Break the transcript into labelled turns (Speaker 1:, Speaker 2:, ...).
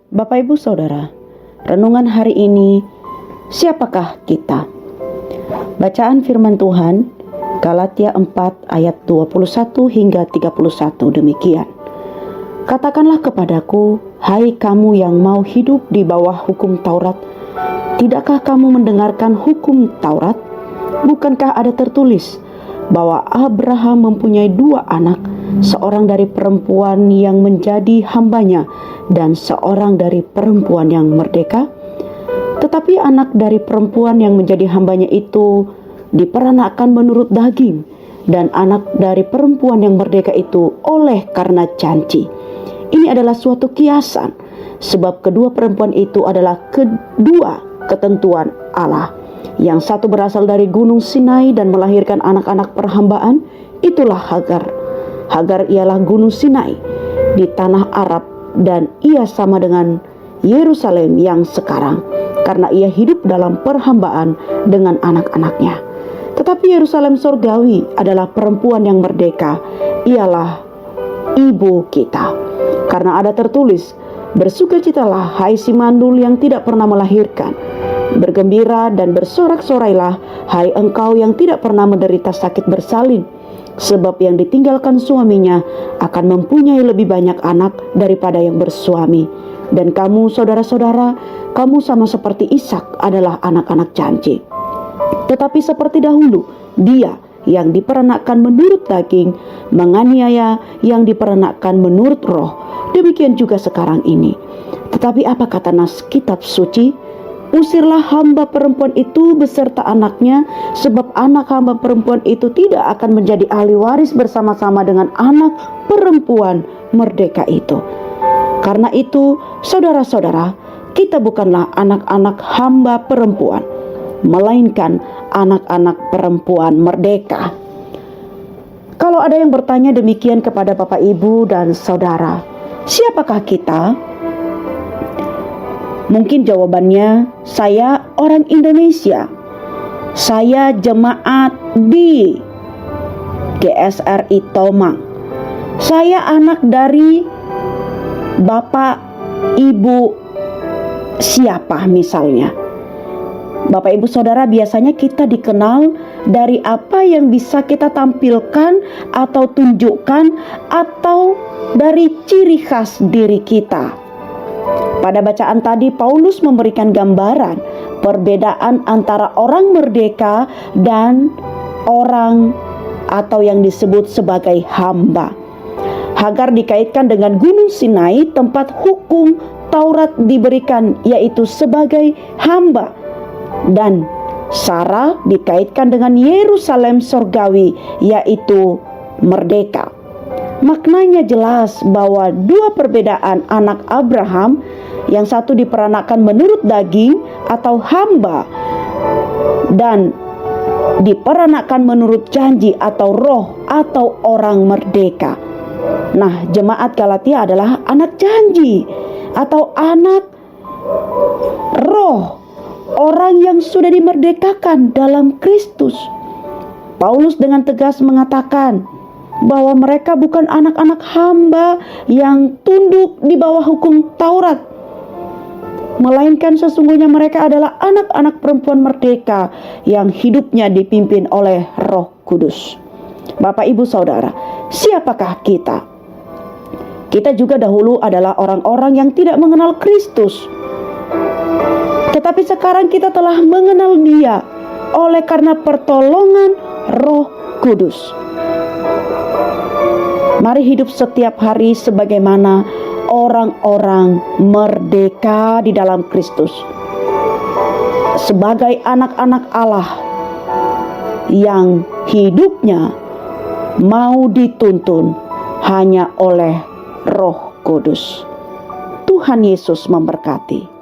Speaker 1: Bapak Ibu Saudara, renungan hari ini, siapakah kita? Bacaan firman Tuhan, Galatia 4 ayat 21 hingga 31 demikian. Katakanlah kepadaku, hai kamu yang mau hidup di bawah hukum Taurat, tidakkah kamu mendengarkan hukum Taurat? Bukankah ada tertulis bahwa Abraham mempunyai 2 anak, seorang dari perempuan yang menjadi hambanya dan seorang dari perempuan yang merdeka? Tetapi anak dari perempuan yang menjadi hambanya itu diperanakkan menurut daging, dan anak dari perempuan yang merdeka itu oleh karena janji. Ini adalah suatu kiasan, sebab kedua perempuan itu adalah kedua ketentuan Allah. Yang satu berasal dari gunung Sinai dan melahirkan anak-anak perhambaan, itulah Hagar. Hagar ialah gunung Sinai di tanah Arab, dan ia sama dengan Yerusalem yang sekarang, karena ia hidup dalam perhambaan dengan anak-anaknya. Tetapi Yerusalem surgawi adalah perempuan yang merdeka, ialah ibu kita. Karena ada tertulis, bersukacitalah hai si mandul yang tidak pernah melahirkan. Bergembira dan bersorak-sorailah hai engkau yang tidak pernah menderita sakit bersalin, sebab yang ditinggalkan suaminya akan mempunyai lebih banyak anak daripada yang bersuami. Dan kamu saudara-saudara, kamu sama seperti Ishak adalah anak-anak janji. Tetapi seperti dahulu, dia yang diperanakkan menurut daging menganiaya yang diperanakkan menurut roh. Demikian juga sekarang ini. Tetapi apa kata nas kitab suci? Usirlah hamba perempuan itu beserta anaknya, sebab anak hamba perempuan itu tidak akan menjadi ahli waris bersama-sama dengan anak perempuan merdeka itu. Karena itu, saudara-saudara, kita bukanlah anak-anak hamba perempuan, melainkan anak-anak perempuan merdeka. Kalau ada yang bertanya demikian kepada Bapak, Ibu, dan Saudara, siapakah kita? Mungkin jawabannya, saya orang Indonesia. Saya jemaat di GSRI Tomang. Saya anak dari Bapak, Ibu, siapa misalnya. Bapak, Ibu, Saudara, biasanya kita dikenal dari apa yang bisa kita tampilkan atau tunjukkan, atau dari ciri khas diri kita. Pada bacaan tadi, Paulus memberikan gambaran perbedaan antara orang merdeka dan orang atau yang disebut sebagai hamba. Hagar dikaitkan dengan gunung Sinai, tempat hukum Taurat diberikan, yaitu sebagai hamba. Dan Sarah dikaitkan dengan Yerusalem surgawi, yaitu merdeka. Maknanya jelas bahwa 2 perbedaan anak Abraham, yang satu diperanakkan menurut daging atau hamba, dan diperanakkan menurut janji atau roh atau orang merdeka. Nah, jemaat Galatia adalah anak janji atau anak roh, orang yang sudah dimerdekakan dalam Kristus. Paulus dengan tegas mengatakan bahwa mereka bukan anak-anak hamba yang tunduk di bawah hukum Taurat, melainkan sesungguhnya mereka adalah anak-anak perempuan merdeka yang hidupnya dipimpin oleh Roh Kudus. Bapak, Ibu, Saudara, siapakah kita? Kita juga dahulu adalah orang-orang yang tidak mengenal Kristus. Tetapi sekarang kita telah mengenal Dia oleh karena pertolongan Roh Kudus. Mari hidup setiap hari sebagaimana orang-orang merdeka di dalam Kristus, sebagai anak-anak Allah yang hidupnya mau dituntun hanya oleh Roh Kudus. Tuhan Yesus memberkati.